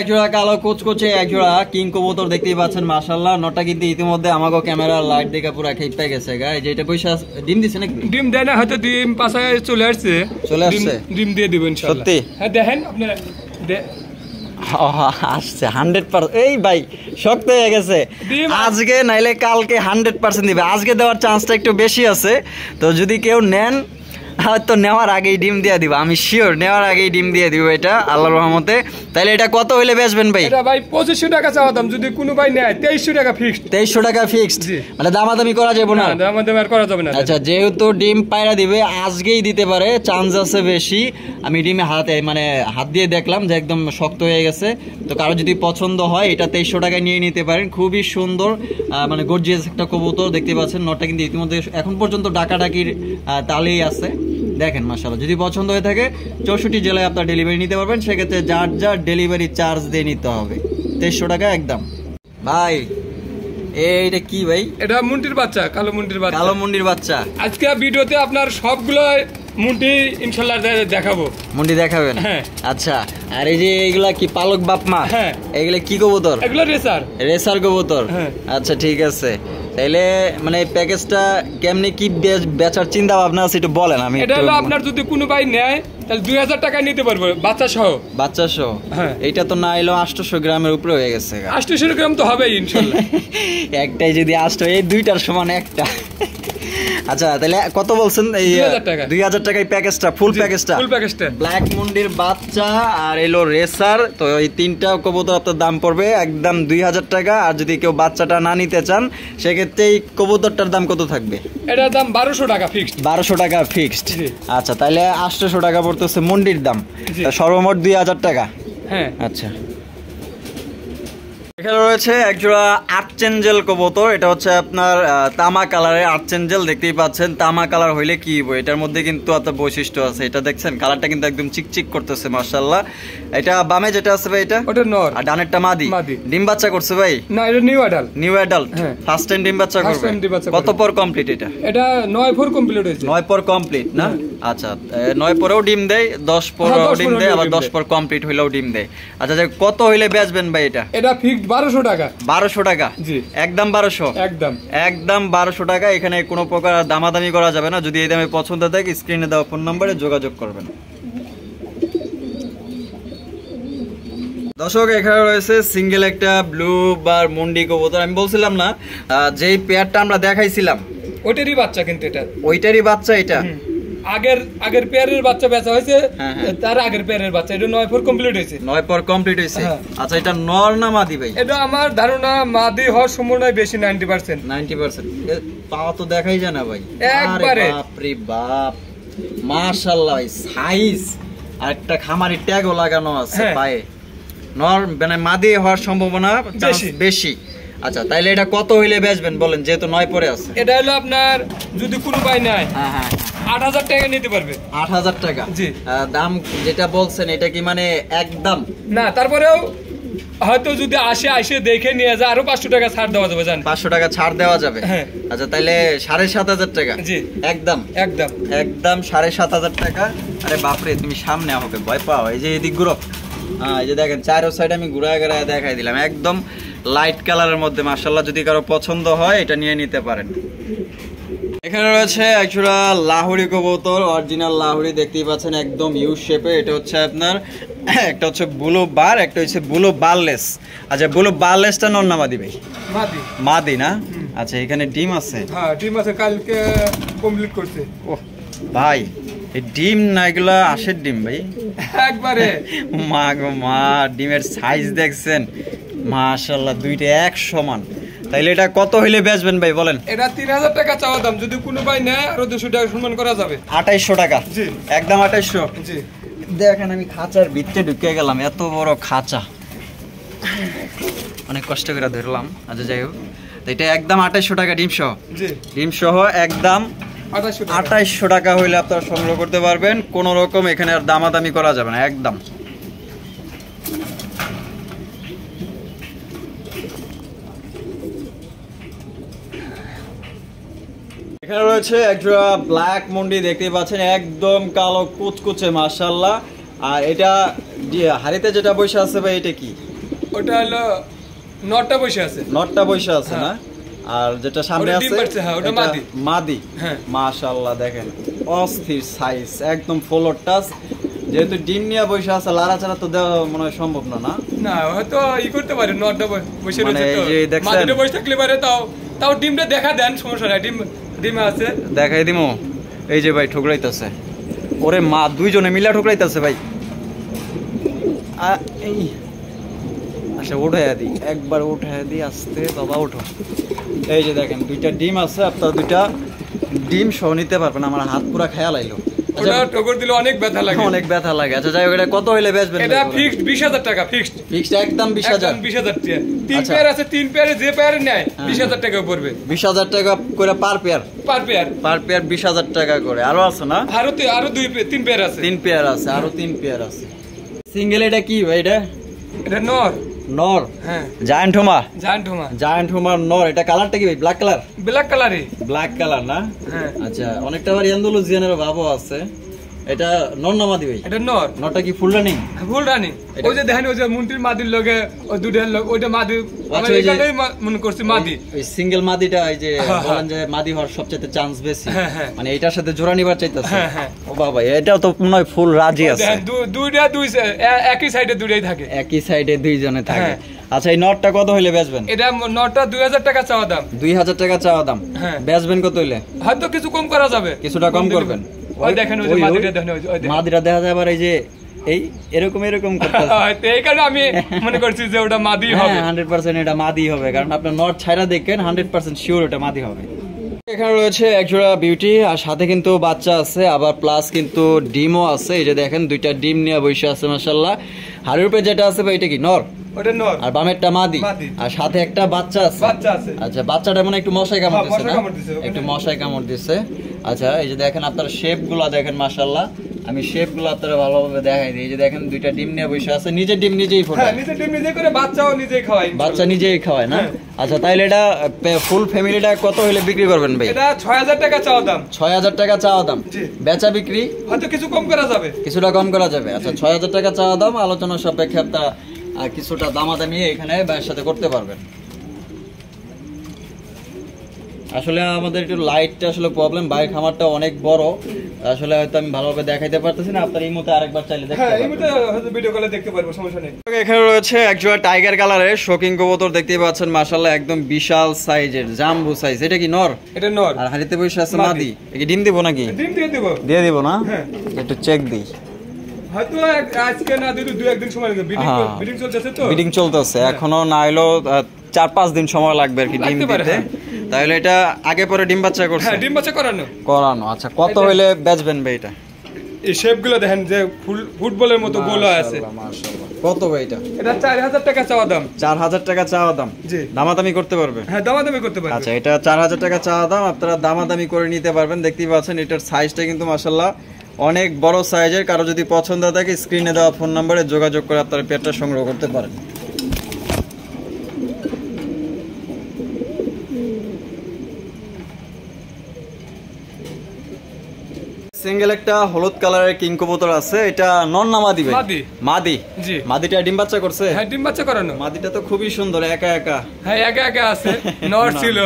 একজোড়া কালো কুচকুচে একজোড়া কিং কবুতর দেখতেই পাচ্ছেন মাশাআল্লাহ। নটা কিন্তু ইতিমধ্যে আমাকে ক্যামেরা লাইট দেখে পুরো খেপে গেছে গাই। যেটা পয়সা ডিম দিছে নাকি? ডিম দেয় না, হয়তো ডিম পাশায় চলে আসছে। ডিম দিয়ে দিব ইনশাআল্লাহ। সত্যি? হ্যাঁ দেখেন আপনি আসছে 100%। এই ভাই শক্ত হয়ে গেছে, আজকে নাইলে কালকে 100% দিবে। আজকে দেওয়ার চান্সটা একটু বেশি আছে, তো যদি কেউ নেন হয়তো নেওয়ার আগেই ডিম দিয়ে দিব, আমি শিওর নেওয়ার আগেই ডিম দিয়ে দিব এটা আল্লাহর রহমতে। তাহলে এটা কত হইলে বেচবেন ভাই? এটা ভাই 2500 টাকা চাওয়া দাম, যদি কোনো ভাই নেয় 2300 টাকা ফিক্সড। 2300 টাকা ফিক্সড, মানে দামাদামি করা যাবে না? দামাদামি আর করা যাবে না। আচ্ছা, যেহেতু ডিম পায়রা দিবে আজকেই দিতে পারে, চান্স আছে বেশি। আমি ডিমে হাত দিয়ে দেখলাম যে একদম শক্ত হয়ে গেছে। তো কারো যদি পছন্দ হয় এটা 2300 টাকায় নিয়ে নিতে পারেন। খুবই সুন্দর, মানে গর্জিয়াস একটা কবুতর দেখতে পাচ্ছেন। নটটা কিন্তু ইতিমধ্যে এখন পর্যন্ত ডাকাডাকির তালেই আছে। দেখেন মাশাআল্লাহ, যদি পছন্দ হয়ে থাকে 64 জেলায় আপনার ডেলিভারি নিতে পারবেন। সেক্ষেত্রে যার ডেলিভারি চার্জ দিয়ে নিতে হবে 2300 টাকা একদম। ভাই এইটা কি ভাই? এটা মুন্ডির বাচ্চা, কালো মুন্ডির বাচ্চা। কালো মুন্ডির বাচ্চা। আজকে ভিডিওতে আপনার সবগুলো মুন্ডি ইনশাআল্লাহ দেখাবো। মুন্ডি দেখাবেন? হ্যাঁ। আচ্ছা, আর এই যে এগুলা কি পালক বাপমা? হ্যাঁ। এগুলা কি কবুতর? এগুলো রেসার কবুতর। হ্যাঁ। আচ্ছা ঠিক আছে, তাইলে মানে প্যাকেজটা কেমনে কি বেচার চিন্তা ভাবনা আছে একটু বলেন। আমি এটা হলো আপনার যদি কোনো ভাই নেয় তাহলে 2000 টাকা নিতে পারবো বাচ্চা সহ। বাচ্চা সহ? হ্যাঁ। এইটা তো না এলো 800 গ্রামের উপরে হয়ে গেছে। 800 গ্রাম তো হবেই ইনশাআল্লাহ। একটাই যদি 800, এই দুইটার সমান একটা। আচ্ছা তাহলে কত বলছেন? এই 2000 টাকায় প্যাকেজটা, ফুল প্যাকেজটা। ব্ল্যাক মুন্ডির বাচ্চা আর এলো রেসার, তো এই তিনটা কবুতর আপনার দাম পড়বে একদম 2000 টাকা। আর যদি কেউ বাচ্চাটা না নিতে চান সেক্ষেত্রে এই কবুতরটার দাম কত থাকবে? এটার দাম 1200 টাকা ফিক্সড। 1200 টাকা ফিক্সড। আচ্ছা, তাহলে 800 টাকা পড়তেছে মুন্ডির দাম, সর্বমোট 2000 টাকা। হ্যাঁ। আচ্ছা, এখানে রয়েছে একজোড়া আর্চেঞ্জেল কবুতর। এটা হচ্ছে আপনার তামা কালারের আর্চেঞ্জেল, দেখতেই পাচ্ছেন। তামা কালার হইলে কি হইব, এটার মধ্যে কিন্তু একটা বৈশিষ্ট্য আছে। এটা দেখছেন কালারটা কিন্তু একদম চিকচিক করতেছে মাশাআল্লাহ। এটা বামে যেটা আছে ভাই এটা ওটা নর, আর ডানেরটা মাদি। ডিম বাচ্চা করছে ভাই? না, এটা নিউ অ্যাডাল্ট। ফার্স্ট টাইম ডিম বাচ্চা করবে। কত পর কমপ্লিট এটা? এটা 9 পর কমপ্লিট হয়েছে। 9 পর কমপ্লিট না? আচ্ছা, 9 পরেও ডিম দেয়, 10 পরেও ডিম দেয়, আবার 10 পর কমপ্লিট হইলেও ডিম দেয়। আচ্ছা, কত হইলে বেচবেন ভাই এটা? এটা ফিক্সড 1200 টাকা। 1200 টাকা? জি, একদম 1200। একদম 1200 টাকা। এখানে কোনো প্রকার দামাদামি করা যাবে না। যদি এই দামে পছন্দ থাকে স্ক্রিনে দেওয়া ফোন নম্বরে যোগাযোগ করবেন। দর্শক, এখানে রয়েছে সিঙ্গেল একটা ব্লু বার মুন্ডি কবুতর। আমি বলছিলাম না যেই পেয়ারটা আমরা দেখাইছিলাম ওইটারই বাচ্চা, কিন্তু এটা ওইটারই বাচ্চা। এটা আগের পেয়ারের বাচ্চা বেচা হয়েছে, তার আগের পেয়ারের বাচ্চা। এটা 9 পর কমপ্লিট হয়েছে। 9 পর কমপ্লিট হয়েছে। আচ্ছা, এটা নর না মাদি ভাই? এটা আমার ধারণা মাদি হওয়ার সম্ভাবনা বেশি, 90%। 90%। পাওয়া তো দেখাই যায় না ভাই একবারে। বাপ রে বাপ, মাশাআল্লাহ ভাই, সাইজ আর একটা খামারি ট্যাগও লাগানো আছে পায়ে। নর মানে মাদি হওয়ার সম্ভাবনা বেশি। আচ্ছা, তাইলে এটা কত হইলে বেচবেন বলেন, যেহেতু 9 পরে আছে? এটা হলো আপনার যদি কোনো ভাই নেয় 8000 টাকা নিতে পারবে। 8000 টাকা? জি। দাম যেটা বলছেন এটা কি মানে একদম না? তারপরেও হয়তো যদি আসে দেখে নিয়ে যায় আরো 500 টাকা ছাড় দেওয়া যাবে। জান 500 টাকা ছাড় দেওয়া যাবে? আচ্ছা, তাইলে 7500 টাকা? জি, একদম 7500 টাকা। আরে বাপরে, তুমি সামনে আমাকে ভয় পাও। এই যে এদিক ঘুরো, এই যে দেখেন চারো সাইড আমি ঘুরায় দেখাই দিলাম। একদম লাইট কালারের মধ্যে মাশাআল্লাহ। যদি কারো পছন্দ হয় এটা নিয়ে নিতে পারেন। এখানে রয়েছে একজোড়া লাহোরি কবুতর, অরিজিনাল লাহোরি, দেখতেই পাচ্ছেন একদম ইউ শেপে। এটা হচ্ছে আপনার একটা হচ্ছে ব্লু বার, একটা হচ্ছে ব্লু বারলেস। আচ্ছা, ব্লু বারলেসটা নর না মাদি ভাই? মাদি না? আচ্ছা, এখানে ডিম আছে? হ্যাঁ, ডিম আছে, কালকে কমপ্লিট করছে। ওহ ভাই, এই ডিম না এগুলা আশের ডিম ভাই একবারে। মা গো মা, ডিমের সাইজ দেখছেন মাশাআল্লাহ, দুইটা এক সমান। তাইলে এটা কত হইলে বেচবেন ভাই বলেন? এটা 3000 টাকা চাওয়া দাম, যদি কোনো ভাই নেয় আরো 200 টাকা সম্মান করা যাবে। 2800 টাকা? জি, একদম 2800। জি। দেখেন আমি খাঁচার ভিতরে ঢুকে গেলাম, এত বড় খাঁচা, অনেক কষ্ট করে ধরলাম। আচ্ছা, যাই হোক, এটা একদম 2800 টাকা ডিম সহ? জি, ডিম সহ একদম 2800 টাকা হইলে আপনারা সংগ্রহ করতে পারবেন। কোন রকম এখানে আর দামাদামি করা যাবে না, একদম। এখানে রয়েছে একজোড়া ব্ল্যাক মুন্ডি, দেখতেই পাচ্ছেন একদম কালো কুচকুচে মাশাআল্লাহ। আর এটা হাড়িতে যেটা বসে আছে ভাই এটা কি? ওটা হলো নটটা বসে আছে। নটটা বসে আছে না? আর যেটা সামনে আছে ওটা মাদি। মাদি। হ্যাঁ মাশাআল্লাহ দেখেন অস্থির সাইজ একদম ফ্লোর টাচ। যেহেতু ডিম নিয়ে বসে আছে লাড়াচাড়া তো দেওয়া মনে হয় সম্ভব না। না না হয়তো ই করতে পারে নটটা বসে রয়েছে তো। এই যে দেখছেন মাদিটা বসে থাকলে পারে তাও ডিমটা দেখা দেন সমস্যা নাই। ডিমে আছে দেখাই দিমু। এই যে ভাই ঠোকরাইতেছে, ওরে মা দুইজনে মিলা ঠোকরাইতেছে ভাই। এই আচ্ছা উঠাইয়া দিই, একবার উঠাইয়া দিই আস্তে বাবা ওঠো। এই যে দেখেন দুইটা ডিম আছে, আপনারা দুইটা ডিম সহ নিতে পারবেন। আমার হাত পুরা খেয়াল আইলো। ওটা ঠোকর দিলে অনেক ব্যথা লাগে। অনেক ব্যথা লাগে। আচ্ছা যাই হোক, এটা কত হইলে বেচবেন? এটা ফিক্সড 20000 টাকা। ফিক্সড একদম 20000। 20000 টাকা। তিন পেয়ার আছে, তিন পেয়ারে যে পেয়ারে নেয় 20000 টাকা পড়বে। 20000 টাকা করে পার পেয়ার। পার পেয়ার 20000 টাকা করে। আরো আছে না? আরো তিন পেয়ার আছে। তিন পেয়ার আছে, আরো 3 পেয়ার আছে। সিঙ্গেল এটা কি ভাই? এটা নর। নর? হ্যাঁ। জায়ান্ট হোমা। জায়ান্ট হোমার নর। এটা কালারটা কি ভাই? Black colour? ব্ল্যাক কালার না? হ্যাঁ। আচ্ছা অনেকটা আবার এন্ডালুজিয়ানের ভাবও আছে। এটা নর না মাদি ভাই? এটা নর। নরটা কি ফুল রানিং? Full running. ওই যে দেখেন ওই যে মুন্টির মাদির লগে ওই দুইটার লগে ওইটা মাদি। আমি এখানেই মনে করছি মাদি। ওই সিঙ্গেল মাদিটা এই যে বলেন যে মাদি হওয়ার সবচেয়ে চান্স বেশি, মানে এটার সাথে জোড়া নিবার চাইতেছে। ও বাবা এটাও তো মনে হয় ফুল রাজি আছে। দুইটা একই সাইডে দুইটাই থাকে। একই সাইডে দুইজনে থাকে। আচ্ছা এই নটটা কত হইলে বেচবেন? এটা নটটা 2000 টাকা চাওয়া দাম। 2000 টাকা চাওয়া দাম। বেচবেন কত হইলে? হয়তো কিছু কম করা যাবে। কিছুটা কম করবেন। ওই দেখেন ওই যে মাদিটা দেখেন ওই মাদিটা দেখা যায় আবার এই যে এই এরকম করতেছে। এই কারণে আমি মনে করছি যে ওটা মাদি হবে। 100% এটা মাদি হবে, কারণ আপনার নট ছাইরা দেখেন 100% শিওর এটা মাদি হবে। এখানে রয়েছে একজোড়া বিউটি, আর সাথে কিন্তু বাচ্চা আছে, আবার প্লাস কিন্তু ডিমও আছে। এই যে দেখেন দুইটা ডিম নিয়ে বসে আছে মাশাআল্লাহ। হাড়ির উপরে যেটা আছে ভাই এটা কি নর? ওটা নর। আর বামেরটা মাদি। আর সাথে একটা বাচ্চা আছে। আচ্ছা বাচ্চাটা মানে একটু মশাই কামড় দিছে না? একটু মশাই কামড় দিছে। আচ্ছা এই যে দেখেন আপনারা শেপগুলো দেখেন মাশাআল্লাহ। আমি শেপগুলো আপনারা ভালোভাবে দেখাই দিই। এই যে দেখেন দুইটা ডিম নিয়ে বসে আছে, নিজের ডিম নিজেই ফোটায়। হ্যাঁ নিজের ডিম নিজে করে বাচ্চাও নিজেই খাওয়ায়। বাচ্চা নিজেই খাওয়ায় না? আচ্ছা তাইলে এটা ফুল ফ্যামিলিটা কত হইলে বিক্রি করবেন ভাই? এটা 6000 টাকা চাওয়া দাম। 6000 টাকা চাওয়া দাম। বেচা বিক্রি হয়তো কিছু কম করা যাবে। কিছুটা কম করা যাবে। আচ্ছা 6000 টাকা চাওয়া দাম, আলোচনা সাপেক্ষে আপনারা কিছুটা দামাদামি এখানে ভাইয়ের সাথে করতে পারবেন। আসলে আমাদের একটু লাইটটা আসলে প্রবলেম, বাইরের খামারটা অনেক বড়, আসলে হয়তো আমি ভালোভাবে দেখাইতে পারতেছি না। আপনার এই মতে আরেকবার চাইলে দেখতে পারবেন। হ্যাঁ এই মতে হয়তো ভিডিও কলে দেখতে পারবো, সমস্যা নেই। এখানে রয়েছে একজোড়া টাইগার কালারের শোকিং কবুতর দেখতেই পাচ্ছেন মাশাআল্লাহ, একদম বিশাল সাইজের জাম্বু সাইজ। এটা কি নর? এটা নর। আর হাড়িতে বসে আছে মাদি। কি ডিম দিব নাকি? ডিম দিয়ে দিব না? একটু চেক দিই। হয়তো আজকে না দিলে 2-1 দিন সময় লাগবে। বিডিং চলতেছে তো। বিডিং চলতেছে, এখনো না হলো 4-5 দিন সময় লাগবে আর কি ডিম দিতে। তাহলে এটা আগে পরে ডিম বাচ্চা করছে? হ্যাঁ ডিম বাচ্চা করানো। আচ্ছা কত হইলে বেচবেন ভাই এটা? এই শেপগুলো দেখেন যে ফুটবলের মতো গোল আছে। মাশাআল্লাহ। কত ভাই এটা? এটা 4000 টাকা চাওয়া দাম। 4000 টাকা চাওয়া দাম। জি। দামাদামি করতে পারবে? হ্যাঁ দামাদামি করতে পারবে। আচ্ছা এটা 4000 টাকা চাওয়া দাম, আপনারা দামাদামি করে নিতে পারবেন। দেখতেই পাচ্ছেন এটার সাইজটা কিন্তু মাশাআল্লাহ অনেক বড় সাইজের। কারো যদি পছন্দ থাকে স্ক্রিনে দেওয়া ফোন নম্বরে যোগাযোগ করে আপনারা পেটটা সংগ্রহ করতে পারেন। সিঙ্গেল একটা হলুদ কালারের কিং কবুতর আছে, এটা নর না মাদি ভাই? মাদি। জি। মাদিটা ডিম বাচ্চা করছে? হ্যাঁ ডিম বাচ্চা করানো। মাদিটা তো খুবই সুন্দর, একা একা। হ্যাঁ একা একা আছে। নর ছিল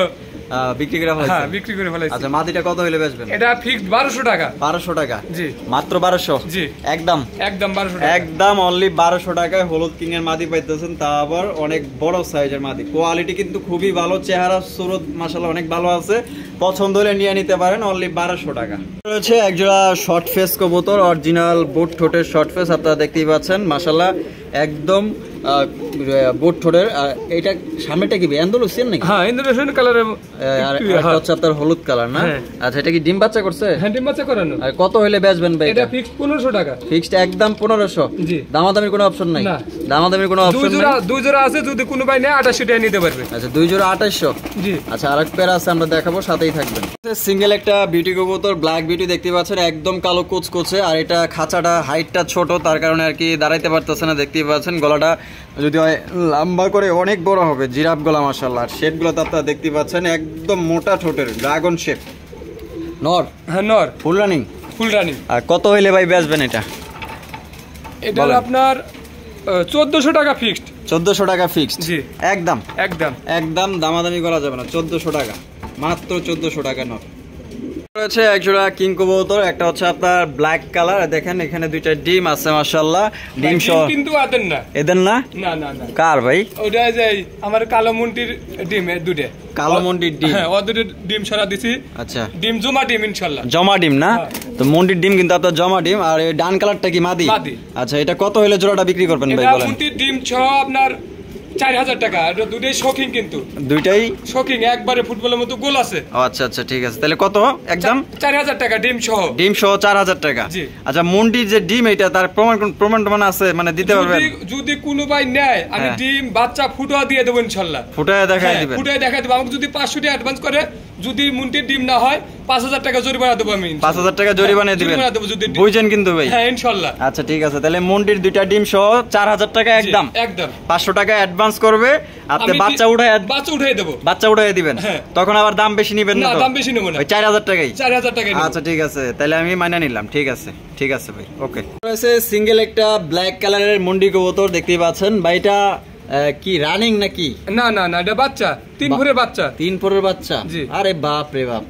বিক্রি করে ফেলাইছে? হ্যাঁ বিক্রি করে ফেলাইছে। আচ্ছা মাদিটা কত হইলে বেচবেন? এটা ফিক্সড 1200 টাকা। 1200 টাকা? জি। মাত্র 1200? জি। একদম 1200 টাকা। একদম অনলি 1200 টাকায় হলুদ কিং এর মাদি পাইতেছেন, তা আবার অনেক বড় সাইজের মাদি। কোয়ালিটি কিন্তু খুবই ভালো, চেহারা সুরত মাশাআল্লাহ অনেক ভালো আছে। পছন্দ হলে নিয়ে নিতে পারেন, অনলি 1200 টাকা। রয়েছে একজোড়া শর্ট ফেস কবুতর, অরিজিনাল বুট ঠোঁটের শর্ট ফেস, আপনারা দেখতেই পাচ্ছেন মাশাআল্লাহ একদম বুট ঠোঁটের। এটা সামনেটা কি এন্ডালুসিয়ান নাকি? হ্যাঁ এন্ডালুসিয়ান কালারের। আর এটা হচ্ছে আপনার হলুদ কালার না? আচ্ছা এটা কি ডিম বাচ্চা করছে? হ্যাঁ ডিম বাচ্চা করানো। আর কত হইলে বেচবেন ভাই? এটা ফিক্সড 1500 টাকা। ফিক্সড একদম 1500? জি। দামাদামির কোনো অপশন নাই? না দামাদামির কোনো অপশন নাই। দুই জোড়া আছে, যদি কোনো ভাই নেয় 2800 টাকা নিতে পারবে। আচ্ছা 2 জোড়া 2800? জি। আচ্ছা আরেক পেয়ার আছে আমরা দেখাবো, সাথেই থাকবেন। সিঙ্গেল একটা বিউটি কবুতর, ব্ল্যাক বিউটি দেখতে পাচ্ছেন, একদম কালো কুচকুচে। আর এটা খাঁচাটা হাইটটা ছোট, তার কারণে আর কি দাঁড়াইতে পারতেছে না। দেখতেই পাচ্ছেন গলাটা যদি লম্বা করে অনেক বড় হবে, জিরাফ গলা মাশাআল্লাহ। আর শেপগুলো তো আপনারা দেখতে পাচ্ছেন একদম মোটা ঠোঁটের ড্রাগন শেপ। নর? হ্যাঁ নর। Full running? Full running. আর কত হইলে ভাই বেচবেন এটা? এটা আপনার 1400 টাকা ফিক্সড। 1400 টাকা ফিক্সড, জি একদম একদম একদম দামাদামি করা যাবে না। 1400 টাকা, মাত্র 1400 টাকা নট। রয়েছে একজোড়া কিং কবুতর, একটা হচ্ছে আপনার ব্ল্যাক কালার, দেখেন এখানে দুইটা ডিম আছে মাশাআল্লাহ। ডিম সহ কিন্তু আদেন না, এদের না না না না। কার ভাই? ওটা যে আমার কালো মুন্টির ডিম, দুটো কালো মন্ডির ডিম। হ্যাঁ, ও দুটো ডিম সারা দিছি। আচ্ছা, ডিম জমা ডিম ইনশাআল্লাহ। জমা ডিম না? তো মন্ডির ডিম কিন্তু আপনার জমা ডিম। আর এই ডান কালারটা কি মাদি? মাদি। আচ্ছা, এটা কত হলে জোড়াটা বিক্রি করবেন ভাই এটা বলেন? মুন্টির ডিম সহ আপনার 4000 টাকা। এটা দুটোই শৌখিন, কিন্তু দুইটাই শৌখিন, একবারে ফুটবলের মতো গোল আছে। ও আচ্ছা আচ্ছা, ঠিক আছে। তাহলে কত একদম? 4000 টাকা ডিম সহ। ডিম সহ 4000 টাকা। জি। আচ্ছা, মন্ডির যে ডিম এটা তার প্রমাণ আছে, মানে দিতে পারবেন? যদি কোনো ভাই নেয়, আমি হ্যাঁ। ডিম বাচ্চা ফুটা দিয়ে দেবো ইনশাআল্লাহ। ফুটায় দেখাই দিবেন? ফুটায় দেখাই দেবো। আমাকে যদি 500 টাকা অ্যাডভান্স করে, যদি মুন্টির ডিম না হয় 5000 টাকা জরিমানা দেবো আমি। 5000 টাকা জরিমানা দিবেন? জরিমানা দেবো যদি ডিম- বুঝছেন কিন্তু ভাই? হ্যাঁ ইনশাআল্লাহ। আচ্ছা ঠিক আছে, তাহলে মন্ডির দুইটা ডিম সহ 4000 টাকা একদম। একদম 500 টাকা অ্যাডভান্স করবে, আপনি আমি বাচ্চা উঠায় দেবো। বাচ্চা উঠাই দিবেন। হ্যাঁ। তখন আবার দাম বেশি নিবেন না না, তো? দাম বেশি নেবো না। ওই 4000 টাকাই? 4000 টাকা। আচ্ছা ঠিক আছে, তাহলে আমি মাইনা নিলাম। ঠিক আছে ঠিক আছে ভাই, ওকে। রয়েছে সিঙ্গেল একটা ব্ল্যাক কালারের মন্ডি কবুতর, দেখতেই পাচ্ছেন ভাই। এটা কি রানিং নাকি? না না না, এটা বাচ্চা, 3 ভোরের বাচ্চা। 3 পরের বাচ্চা? জি। আরে বাপ রে বাপ,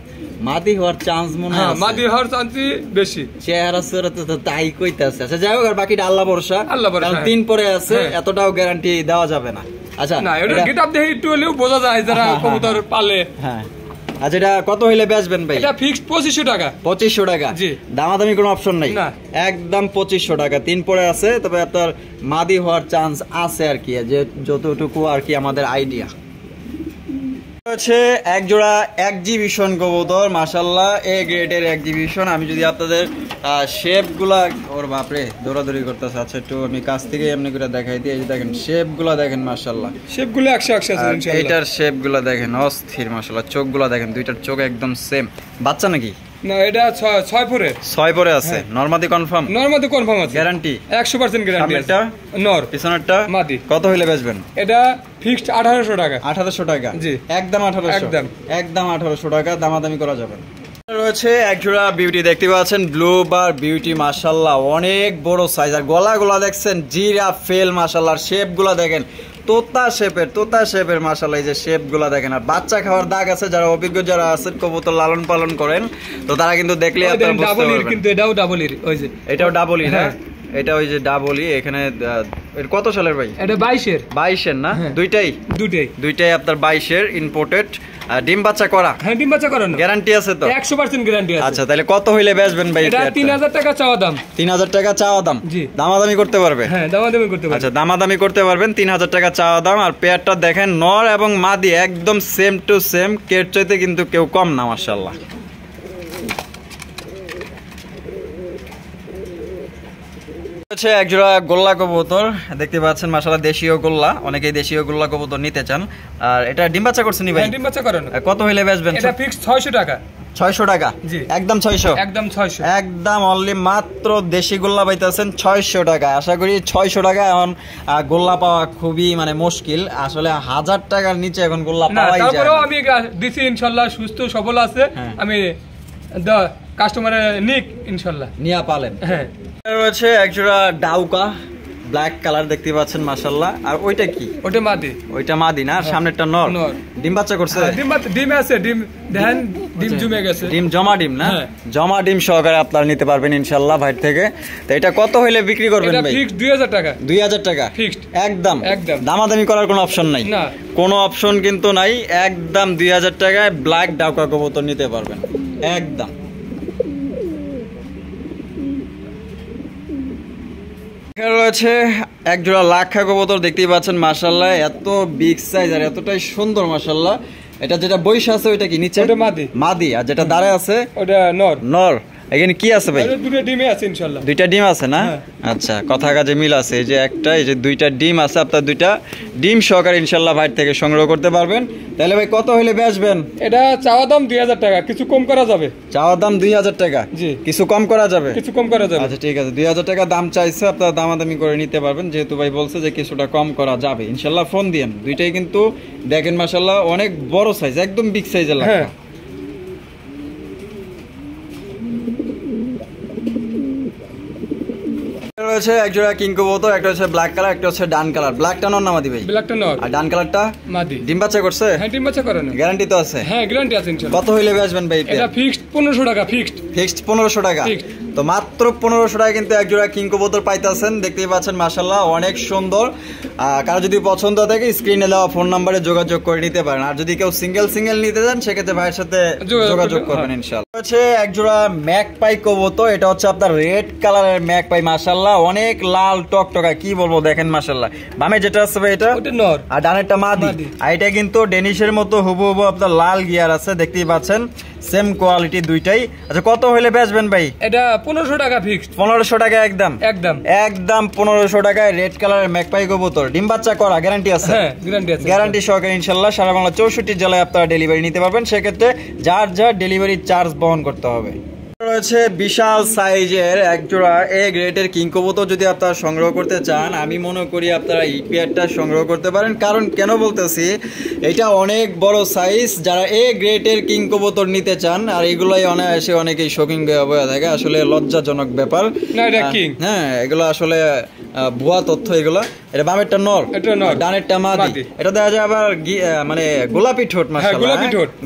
মাদি হওয়ার চান্স মনে হয় আছে। মাদি হওয়ার চান্স বেশি। চেহারা চেহারা তো তাই কইতাছে। আচ্ছা যাই হোক, আর বাকিটা আল্লাহ ভরসা। আল্লাহ ভরসা, কারণ হ্যাঁ। 3 পরে আছে, হ্যাঁ। এতটাও গ্যারান্টি দেওয়া যাবে না। আচ্ছা না, এটা গেটআপ দেখে একটু হলেও বোঝা যায় যারা কবুতর পালে। হ্যাঁ, আচ্ছা এটা কত হইলে বেচবেন ভাই? এটা ফিক্সড 2500 টাকা। 2500 টাকা? জি। দামাদামি কোনো অপশন নাই? না। একদম 2500 টাকা। 3 পরে আছে, তবে আপনার মাদি হওয়ার চান্স আছে আর কি, যে যতটুকু আর কি আমাদের আইডিয়া। হচ্ছে এক জোড়া এক্সিবিশন কবুতর, মাশাআল্লাহ এ গ্রেডের এক্সিবিশন। আমি যদি আপনাদের শেপ গুলা, ওর বাপরে দৌড়াদৌড়ি করতেছে। আচ্ছা একটু আমি কাছ থেকে এমনি করে দেখাই দিই। এই যে দেখেন শেপ গুলা, দেখেন মাশাআল্লাহ। শেপ গুলো 100 আছে ইনশাআল্লাহ। এইটার শেপ গুলা দেখেন অস্থির মাশাআল্লাহ। চোখ গুলা দেখেন, দুইটার চোখ একদম সেম। বাচ্চা নাকি? না, এটা 6 পরে। 6 পরে আছে? নরমাদি কনফার্ম? নরমাদি কনফার্ম আছে। গ্যারান্টি 100% গ্যারান্টি আছে। সামনেরটা নর, পিছনেরটা মাদি। কত হইলে বেচবেন? এটা ফিক্সড 1800 টাকা। 1800 টাকা? জি। একদম 1800? একদম। একদম 1800 টাকা, দামাদামি করা যাবে। রয়েছে একজোড়া বিউটি, দেখতে পাচ্ছেন ব্লু বার বিউটি, মাশাআল্লাহ অনেক বড় সাইজ। আর গলাগুলা দেখছেন জিরা ফেল, মাশাআল্লাহ। আর শেপ গুলা দেখেন তোতা শেপের মাশাআল্লাহ। এই যে শেপ গুলা দেখেন। আর বাচ্চা খাওয়ার দাগ আছে, যারা অভিজ্ঞ যারা আছেন কবুতর লালন পালন করেন, তো তারা কিন্তু দেখলে আপনারা বুঝতে পারবেন। কিন্তু এটাও ডাবল এর, ওই যে এটাও ডাবলই না? হ্যাঁ। এটা ওই যে ডাবলই। এখানে এর কত সালের ভাই? এটা 22 এর। 22 না? হ্যাঁ। দুইটাই আপনার 22 এর ইম্পোর্টেড। ডিম বাচ্চা করা? হ্যাঁ, ডিম বাচ্চা করানো। গ্যারান্টি আছে তো? 100% গ্যারান্টি আছে। আচ্ছা, তাহলে কত হইলে বেচবেন ভাই? এটা 3000 টাকা চাওয়া দাম। 3000 টাকা চাওয়া দাম? জি। দামাদামি করতে পারবে? হ্যাঁ, দামাদামি করতে পারবে। আচ্ছা, দামাদামি করতে পারবেন। 3000 টাকা চাওয়া দাম। আর পেয়ারটা দেখেন, নর এবং মাদি একদম সেম টু সেম। কেট চাইতে কিন্তু কেউ কম না, মাশাআল্লাহ। হচ্ছে একজোড়া গোল্লা কবুতর, দেখতে পাচ্ছেন মাশাআল্লাহ দেশীয় গোল্লা। অনেকেই দেশীয় গোল্লা কবুতর নিতে চান। আর এটা ডিম বাচ্চা করছে নি ভাই? হ্যাঁ, ডিম বাচ্চা করানো। কত হইলে বেচবেন? এটা ফিক্সড 600 টাকা। 600 টাকা? জি। একদম 600? একদম 600। একদম অনলি মাত্র দেশি গোল্লা পাইতেছেন 600 টাকা। আশা করি 600 টাকা এখন গোল্লা পাওয়া খুবই মানে মুশকিল। আসলে 1000 টাকার নিচে এখন গোল্লা না, পাওয়াই যায় তারপরেও না। আমি দিছি ইনশাআল্লাহ, সুস্থ সবল আছে। হ্যাঁ। আমি কাস্টমারে নিক ইনশাআল্লাহ। নিয়া পালেন। হ্যাঁ। রয়েছে একজোড়া ডাউকা ব্ল্যাক কালার, দেখতে পাচ্ছেন মাশাআল্লাহ। আর ওইটা কি? ওটা মাদি। ওইটা মাদি না? সামনেরটা নর? নর। ডিম বাচ্চা করছে? ডিম আছে, ডিম দেখেন, ডিম জমে গেছে। ডিম জমা ডিম না? হ্যাঁ। জমা ডিম সহকারে আপনারা নিতে পারবেন ইনশাআল্লাহ ভাই থেকে। তো এটা কত হইলে বিক্রি করবেন এটা ভাই? ফিক্সড 2000 টাকা। 2000 টাকা ফিক্সড। একদম? একদম। দামাদামি করার কোনো অপশন নাই? না। কোনো অপশন কিন্তু নাই। একদম 2000 টাকায় ব্ল্যাক ডাউকা কবুতর নিতে পারবেন একদম। এখানে রয়েছে একজোড়া লাক্ষা কবুতর, দেখতেই পাচ্ছেন মাশাআল্লাহ। এত বিগ সাইজ আর এতটাই সুন্দর মাশাআল্লাহ। এটা যেটা বৈশা আছে ওইটা কি নিচে? ওটা মাদি। মাদি। আর যেটা দাঁড়ায় আছে ওটা নর। নর। এখানে কি আছে ভাই? দুটো ডিমে আছে ইনশাআল্লাহ। দুইটা ডিম আছে না? হ্যাঁ। আচ্ছা, কথা কাজে মিল আছে। এই যে একটা, এই যে দুইটা ডিম আছে। আপনার দুইটা ডিম সহকারে ইনশাআল্লাহ ভাই থেকে সংগ্রহ করতে পারবেন। তাহলে ভাই কত হইলে বেচবেন? এটা চাওয়া দাম 2000 টাকা, কিছু কম করা যাবে। চাওয়া দাম 2000 টাকা? জি। কিছু কম করা যাবে? কিছু কম করা যাবে। আচ্ছা ঠিক আছে, 2000 টাকা দাম চাইছে। আপনারা দামাদামি করে নিতে পারবেন, যেহেতু ভাই বলছে যে কিছুটা কম করা যাবে ইনশাআল্লাহ। ফোন দিয়েন। দুইটাই কিন্তু দেখেন মাশাআল্লাহ অনেক বড় সাইজ, একদম বিগ সাইজের লাক্ষা। হ্যাঁ। রয়েছে একজোড়া কিং কবুতর, একটা হচ্ছে ব্ল্যাক কালার, একটা হচ্ছে ডান কালার। ব্ল্যাকটা নর না মাদি ভাই? ব্ল্যাকটা নর আর ডান কালারটা মাদি। ডিম বাচ্চা করছে? হ্যাঁ ডিম বাচ্চা করে না। গ্যারান্টি তো আছে? হ্যাঁ গ্যারান্টি আছে ইনশাআল্লাহ। কত হইলে বেচবেন ভাই এটা ফিক্সড 1500 টাকা। ফিক্সড 1500 টাকা। তো মাত্র 1500 টাকা কিন্তু একজোড়া কিং কবুতর পাইতেছেন। দেখতেই পাচ্ছেন মাশাআল্লাহ অনেক সুন্দর। কারো যদি পছন্দ থাকে স্ক্রিনে দেওয়া ফোন নাম্বারে যোগাযোগ করে নিতে পারেন। আর যদি কেউ সিঙ্গেল নিতে চান সেক্ষেত্রে ভাইয়ের সাথে যোগাযোগ করবেন ইনশাআল্লাহ। হচ্ছে একজোড়া ম্যাকপাই কবুতর, এটা হচ্ছে আপনার রেড কালারের ম্যাকপাই। মাশাআল্লাহ অনেক লাল টকটকা, কি বলবো দেখেন মাশাআল্লাহ। বামে যেটা আছে ভাই এটা নর আর ডানেরটা মাদি। আর এটা কিন্তু ডেনিশের মতো হুবহু আপনার লাল গিয়ার আছে, দেখতেই পাচ্ছেন সেম কোয়ালিটি দুইটাই। আচ্ছা কত হইলে বেচবেন ভাই? এটা 1500 টাকা ফিক্সড। 1500 টাকা একদম? একদম 1500 টাকায় রেড কালারের ম্যাকপাই কবুতর, ডিম বাচ্চা করা, গ্যারান্টি আছে? হ্যাঁ গ্যারান্টি আছে। গ্যারান্টি সহকারে ইনশাআল্লাহ সারা বাংলা 64 জেলায় আপনারা ডেলিভারি নিতে পারবেন। সেক্ষেত্রে যার ডেলিভারি চার্জ বহন করতে হবে। রয়েছে বিশাল সাইজের একজোড়া এ গ্রেডের কিং কবুতর। যদি আপনারা সংগ্রহ করতে চান আমি মনে করি আপনারা এই পেয়ারটা সংগ্রহ করতে পারেন। কারণ কেন বলতেছি, এটা অনেক বড় সাইজ। যারা এ গ্রেডের কিং কবুতর নিতে চান, আর এগুলাই অনায়াসে অনেকেই শৌখিন হয়ে থাকে, আসলে লজ্জাজনক ব্যাপার। হ্যাঁ এগুলো আসলে ভুয়া তথ্য এগুলো। এটা বামেরটা নর, ডানেরটা মাদি। এটা দেখা যায় আবার মানে গোলাপি ঠোঁট। মাশাআল্লাহ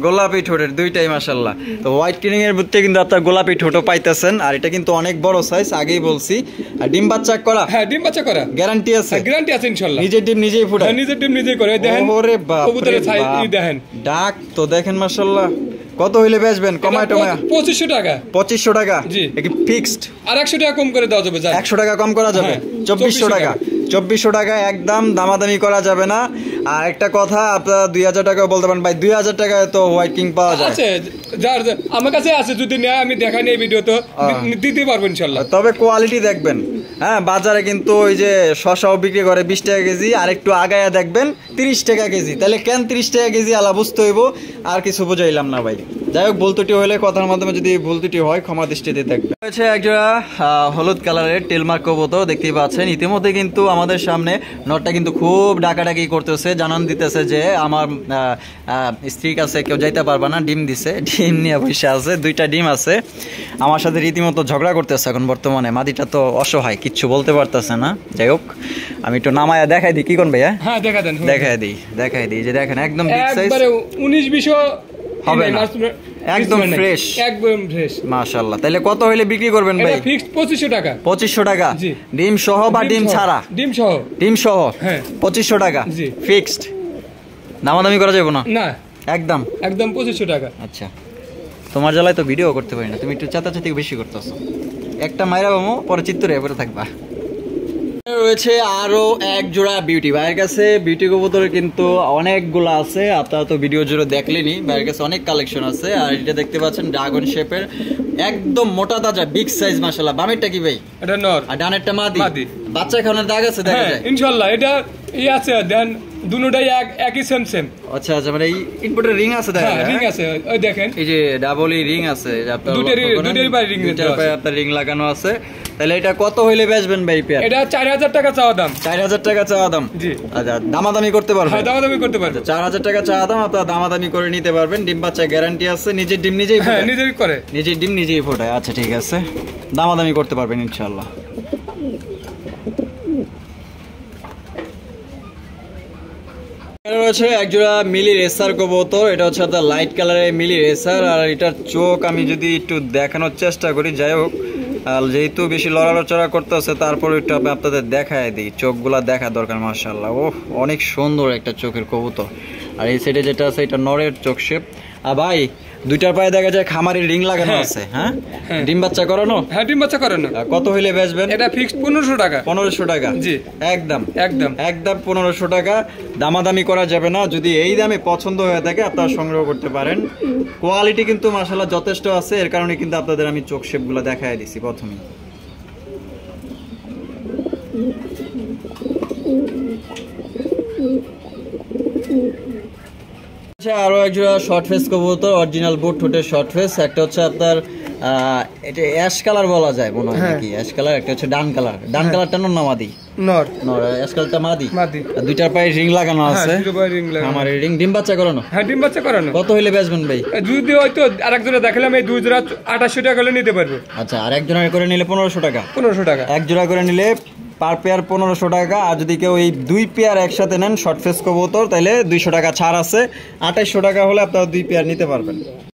গোলাপি ঠোঁটের দুইটাই মাশাআল্লাহ। তো হোয়াইট কিং এর মধ্যে কিন্তু আপনার গোলাপি ঠোঁটও পাইতেছেন। আর এটা কিন্তু অনেক বড় সাইজ, আগেই বলছি। আর ডিম বাচ্চা করা? হ্যাঁ ডিম বাচ্চা করা, গ্যারান্টি আছে? গ্যারান্টি আছে ইনশাআল্লাহ। নিজের ডিম নিজেই ফুটায়? হ্যাঁ নিজের ডিম নিজেই করে। দেখেন ওরে বাপ কবুতরের সাইজ দেখেন, ডাক তো দেখেন মাশাআল্লাহ। কত হইলে বেচবেন? কমায় টমায় 2500 টাকা। 2500 টাকা? জি। কি ফিক্সড? আর 100 টাকা কম করে দেওয়া যাবে। 100 টাকা কম করা যাবে? 2400 টাকা। 2400 টাকা একদম, দামাদামি করা যাবে না। আর একটা কথা, আপনারা 2000 টাকা বলতে পারেন ভাই, 2000 টাকায় তো হোয়াইট কিং পাওয়া যায়। আছে যার আমার কাছে আছে, যদি নেয় আমি দেখাই এই ভিডিও তো দিতে পারবো ইনশাআল্লাহ। তবে কোয়ালিটি দেখবেন। হ্যাঁ বাজারে কিন্তু ওই যে শশাও বিক্রি করে 20 টাকা কেজি, আর একটু আগায়া দেখবেন 30 টাকা কেজি। তাহলে কেন 30 টাকা কেজি আলা বুঝতে হইব। আর কিছু বুঝাইলাম না ভাই। যাই হোক, ভুল ত্রুটি হলে কথার মাধ্যমে যদি ভুল ত্রুটি হয় ক্ষমা দৃষ্টিতে দেখবেন। হচ্ছে একজোড়া হলুদ কালারের টেলমার্ক কবুতর, দেখতেই পাচ্ছেন। ইতিমধ্যে কিন্তু আমাদের সামনে নটটা কিন্তু খুব ডাকাডাকি করতেছে, জানান দিতেছে যে আমার স্ত্রীর কাছে কেউ যাইতে পারবে না, ডিম দিছে, ডিম নিয়ে বসে আছে। 2টা ডিম আছে। আমার সাথে রীতিমতো ঝগড়া করতেছে এখন বর্তমানে। মাদিটা তো অসহায়, কিচ্ছু বলতে পারতেছে না। যাই হোক, আমি একটু নামায়া দেখাই দিই। কি কোন ভাইয়া? হ্যাঁ দেখাই দিই যে দেখেন একদম বিগ সাইজ, একবারে 19-20 হবে না, একদম ফ্রেশ, একদম ফ্রেশ মাশাআল্লাহ। তাহলে কত হইলে বিক্রি করবেন ভাই? এটা ফিক্সড 2500 টাকা। 2500 টাকা? জি। ডিম সহ বা ডিম ছাড়া? ডিম সহ। ডিম সহ? হ্যাঁ 2500 টাকা। জি ফিক্সড, দামাদামি করা যাবে না? না একদম 2500 টাকা। আচ্ছা, তোমার জ্বালায় তো ভিডিও করতে পারি না, তুমি একটু চাতাচাতি বেশি করতেছো। একটা মাইরা বামো, পরে চিত্তরে পরে থাকবা। রয়েছে আরো এক জোড়া বিউটি। ভাইয়ের কাছে বিউটি কবুতর কিন্তু অনেকগুলো আছে, আপনারা তো ভিডিও জুড়ে দেখলেনি। ভাইয়ের কাছে অনেক কালেকশন আছে। আর এটা দেখতে পাচ্ছেন ড্রাগন শেপের, একদম মোটা তাজা বিগ সাইজ মাশাআল্লাহ। বামেরটা কি ভাই? এটা নর আর ডানেরটা মাদি। বাচ্চা খাওয়ানোর দাগ আছে দেখা যায় ইনশাআল্লাহ। এটা আছে দেন দুটোটাই একই সেম। আচ্ছা আচ্ছা, মানে ইনপুটের রিং আছে দেখা যায়? রিং আছে, ওই দেখেন এই যে ডাবল রিং আছে, আপনার দুটোরই পায়ে রিং লাগানো আছে। তাহলে এটা কত হইলে বেচবেন ভাই পেয়ার? এটা 4000 টাকা চাওয়া দাম। 4000 টাকা চাওয়া দাম? জি। আচ্ছা, দামাদামি করতে পারবেন? হ্যাঁ দামাদামি করতে পারবেন। 4000 টাকা চাওয়া দাম, আপনারা দামাদামি করে নিতে পারবেন। ডিম বাচ্চা গ্যারান্টি আছে, নিজের ডিম নিজেই ফোটায়? হ্যাঁ নিজেই করে, নিজের ডিম নিজেই ফোটায়। আচ্ছা ঠিক আছে, দামাদামি করতে পারবেন ইনশাআল্লাহ। রয়েছে একজোড়া মিলি রেসার কবুতর। এটা হচ্ছে আপনার লাইট কালারের মিলি রেসার। আর এটার চোখ আমি যদি একটু দেখানোর চেষ্টা করি, যাই হোক যেহেতু বেশি লড়াচড়া করতেছে তারপর একটু আপনাদের দেখায় দিই। চোখগুলা দেখা দরকার মাশাআল্লাহ। ও অনেক সুন্দর একটা চোখের কবুতর। আর এই সাইডে যেটা আছে এটা নরের চোখ শেপ। আর ভাই দুইটার পায়ে দেখা যায় খামারের রিং লাগানো আছে। হ্যাঁ ডিম বাচ্চা করানো? হ্যাঁ ডিম বাচ্চা করানো। কত হইলে বেচবেন? এটা ফিক্সড 1500 টাকা। 1500 টাকা? জি একদম 1500 টাকা, দামাদামি করা যাবে না। যদি এই দামে পছন্দ হয়ে থাকে আপনারা সংগ্রহ করতে পারেন। কোয়ালিটি কিন্তু মাশাআল্লাহ যথেষ্ট আছে, এর কারণে কিন্তু আপনাদের আমি চোখ শেপগুলো দেখায় দিছি প্রথমেই। আরো একজোড়া শর্ট ফেস কবুতর, অরিজিনাল বুট ঠোঁটের শর্ট ফেস। একটা হচ্ছে আপনার এটা অ্যাশ কালার বলা যায় মনে হয় নাকি? Ash colour. একটা হচ্ছে ডান কালার। ডান কালারটা নর না মাদি? নর নর আজকালটা মাদি মাদি আর দুইটার পায়ে রিং লাগানো আছে দুটো পায়ে ring লাগানো। আমার রিং ডিম বাচ্চা করানো হ্যাঁ ডিম বাচ্চা করানো। কত হইলে বেচবেন ভাই? যদি হয়তো আরেকজনে দেখালাম এই 2 জোড়া 2800 টাকা হলে নিতে পারবো। আচ্ছা আর এক জোড়া করে নিলে 1500 টাকা 1500 টাকা এক জোড়া করে নিলে পার পেয়ার 1500 টাকা আর যদি কেউ এই 2 পেয়ার একসাথে নেন শর্ট ফেস কবুতর তাহলে 200 টাকা ছাড় আছে 2800 টাকা হলে আপনারা 2 পেয়ার নিতে পারবেন